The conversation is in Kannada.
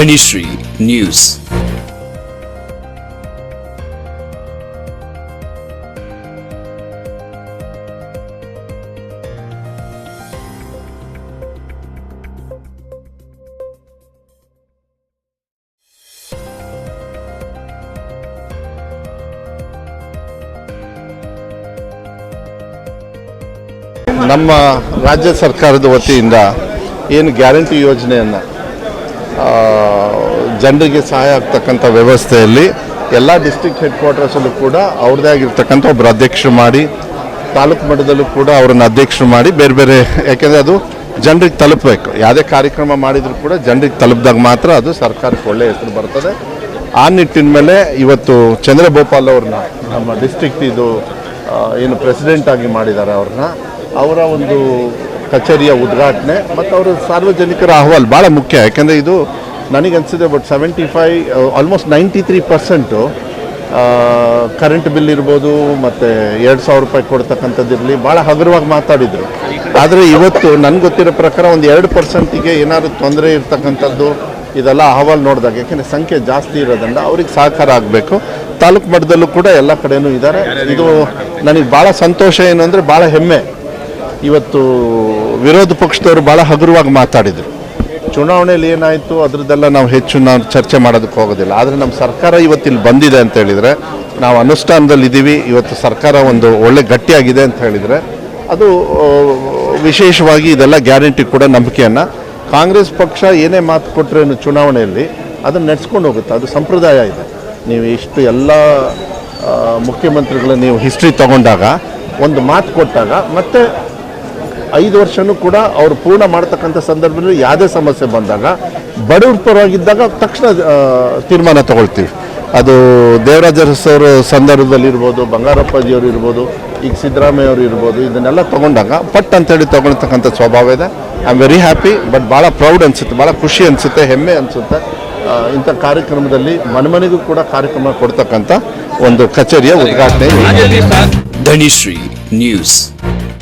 ಧನಿಶ್ರೀ ನ್ಯೂಸ್. ನಮ್ಮ ರಾಜ್ಯ ಸರ್ಕಾರದ ವತಿಯಿಂದ ಏನು ಗ್ಯಾರಂಟಿ ಯೋಜನೆಯನ್ನು ಜನರಿಗೆ ಸಹಾಯ ಆಗ್ತಕ್ಕಂಥ ವ್ಯವಸ್ಥೆಯಲ್ಲಿ ಎಲ್ಲ ಡಿಸ್ಟ್ರಿಕ್ಟ್ ಹೆಡ್ ಕ್ವಾರ್ಟರ್ಸಲ್ಲೂ ಕೂಡ ಅವ್ರದ್ದೇ ಆಗಿರ್ತಕ್ಕಂಥ ಒಬ್ಬರು ಅಧ್ಯಕ್ಷರು ಮಾಡಿ, ತಾಲೂಕು ಮಟ್ಟದಲ್ಲೂ ಕೂಡ ಅವರನ್ನು ಅಧ್ಯಕ್ಷರು ಮಾಡಿ ಬೇರೆ ಬೇರೆ, ಯಾಕೆಂದರೆ ಅದು ಜನರಿಗೆ ತಲುಪಬೇಕು. ಯಾವುದೇ ಕಾರ್ಯಕ್ರಮ ಮಾಡಿದರೂ ಕೂಡ ಜನರಿಗೆ ತಲುಪಿದಾಗ ಮಾತ್ರ ಅದು ಸರ್ಕಾರಕ್ಕೆ ಒಳ್ಳೆಯ ಹೆಸರು ಬರ್ತದೆ. ಆ ನಿಟ್ಟಿನ ಮೇಲೆ ಇವತ್ತು ಚಂದ್ರಭೂಪಾಲ್ ಅವ್ರನ್ನ ನಮ್ಮ ಡಿಸ್ಟ್ರಿಕ್ಟ್ ಏನು ಪ್ರೆಸಿಡೆಂಟ್ ಆಗಿ ಮಾಡಿದ್ದಾರೆ ಅವ್ರನ್ನ, ಅವರ ಒಂದು ಕಚೇರಿಯ ಉದ್ಘಾಟನೆ ಮತ್ತು ಅವರ ಸಾರ್ವಜನಿಕರ ಅಹವಾಲು ಭಾಳ ಮುಖ್ಯ. ಯಾಕೆಂದರೆ ಇದು ನನಗನ್ಸಿದೆ ಬಟ್ 75 ಆಲ್ಮೋಸ್ಟ್ 93% ಕರೆಂಟ್ ಬಿಲ್ ಇರ್ಬೋದು ಮತ್ತು 2,000 ರೂಪಾಯಿ ಕೊಡ್ತಕ್ಕಂಥದ್ದಿರಲಿ ಭಾಳ ಹಗುರವಾಗಿ ಮಾತಾಡಿದರು. ಆದರೆ ಇವತ್ತು ನನಗೆ ಗೊತ್ತಿರೋ ಪ್ರಕಾರ ಒಂದು 2%ಗೆ ಏನಾದರೂ ತೊಂದರೆ ಇರ್ತಕ್ಕಂಥದ್ದು ಇದೆಲ್ಲ ಅಹವಾಲು ನೋಡಿದಾಗ, ಯಾಕೆಂದರೆ ಸಂಖ್ಯೆ ಜಾಸ್ತಿ ಇರೋದ್ರಿಂದ ಅವ್ರಿಗೆ ಸಹಕಾರ ಆಗಬೇಕು. ತಾಲೂಕು ಮಟ್ಟದಲ್ಲೂ ಕೂಡ ಎಲ್ಲ ಕಡೆಯೂ ಇದ್ದಾರೆ. ಇದು ನನಗೆ ಭಾಳ ಸಂತೋಷ ಏನು ಅಂದರೆ ಭಾಳ ಹೆಮ್ಮೆ. ಇವತ್ತು ವಿರೋಧ ಪಕ್ಷದವರು ಭಾಳ ಹಗುರವಾಗಿ ಮಾತಾಡಿದರು. ಚುನಾವಣೆಯಲ್ಲಿ ಏನಾಯಿತು ಅದರದ್ದೆಲ್ಲ ನಾವು ಚರ್ಚೆ ಮಾಡೋದಕ್ಕೆ ಹೋಗೋದಿಲ್ಲ. ಆದರೆ ನಮ್ಮ ಸರ್ಕಾರ ಇವತ್ತಿಲ್ಲಿ ಬಂದಿದೆ ಅಂತ ಹೇಳಿದರೆ, ನಾವು ಅನುಷ್ಠಾನದಲ್ಲಿ ಇದ್ದೀವಿ, ಇವತ್ತು ಸರ್ಕಾರ ಒಂದು ಒಳ್ಳೆ ಗಟ್ಟಿಯಾಗಿದೆ ಅಂತ ಹೇಳಿದರೆ, ಅದು ವಿಶೇಷವಾಗಿ ಇದೆಲ್ಲ ಗ್ಯಾರಂಟಿ ಕೂಡ ನಂಬಿಕೆಯನ್ನು ಕಾಂಗ್ರೆಸ್ ಪಕ್ಷ ಏನೇ ಮಾತು ಕೊಟ್ಟರೇನು ಚುನಾವಣೆಯಲ್ಲಿ ಅದನ್ನು ನಡೆಸ್ಕೊಂಡು ಹೋಗುತ್ತೆ. ಅದು ಸಂಪ್ರದಾಯ ಇದೆ. ನೀವು ಇಷ್ಟು ಎಲ್ಲ ಮುಖ್ಯಮಂತ್ರಿಗಳ ನೀವು ಹಿಸ್ಟ್ರಿ ತಗೊಂಡಾಗ ಒಂದು ಮಾತು ಕೊಟ್ಟಾಗ ಮತ್ತೆ 5 ವರ್ಷವೂ ಕೂಡ ಅವರು ಪೂರ್ಣ ಮಾಡ್ತಕ್ಕಂಥ ಸಂದರ್ಭದಲ್ಲಿ ಯಾವುದೇ ಸಮಸ್ಯೆ ಬಂದಾಗ ಬಡವ್ರ ಪರವಾಗಿದ್ದಾಗ ತಕ್ಷಣ ತೀರ್ಮಾನ ತಗೊಳ್ತೀವಿ. ಅದು ದೇವರಾಜ ಅರಸು ಸಂದರ್ಭದಲ್ಲಿ ಇರ್ಬೋದು, ಬಂಗಾರಪ್ಪಾಜಿಯವರು ಇರ್ಬೋದು, ಈಗ ಸಿದ್ದರಾಮಯ್ಯ ಅವರು ಇರ್ಬೋದು, ಇದನ್ನೆಲ್ಲ ತೊಗೊಂಡಾಗ ಪಟ್ ಅಂತೇಳಿ ತೊಗೊಳ್ತಕ್ಕಂಥ ಸ್ವಭಾವ ಇದೆ. I am very happy. But ಭಾಳ ಪ್ರೌಡ್ ಅನಿಸುತ್ತೆ, ಭಾಳ ಖುಷಿ ಅನಿಸುತ್ತೆ, ಹೆಮ್ಮೆ ಅನಿಸುತ್ತೆ. ಇಂಥ ಕಾರ್ಯಕ್ರಮದಲ್ಲಿ ಮನೆಮನೆಗೂ ಕೂಡ ಕಾರ್ಯಕ್ರಮ ಕೊಡ್ತಕ್ಕಂಥ ಒಂದು ಕಚೇರಿಯ ಉದ್ಘಾಟನೆ. ಧನಿಶ್ರೀ ನ್ಯೂಸ್.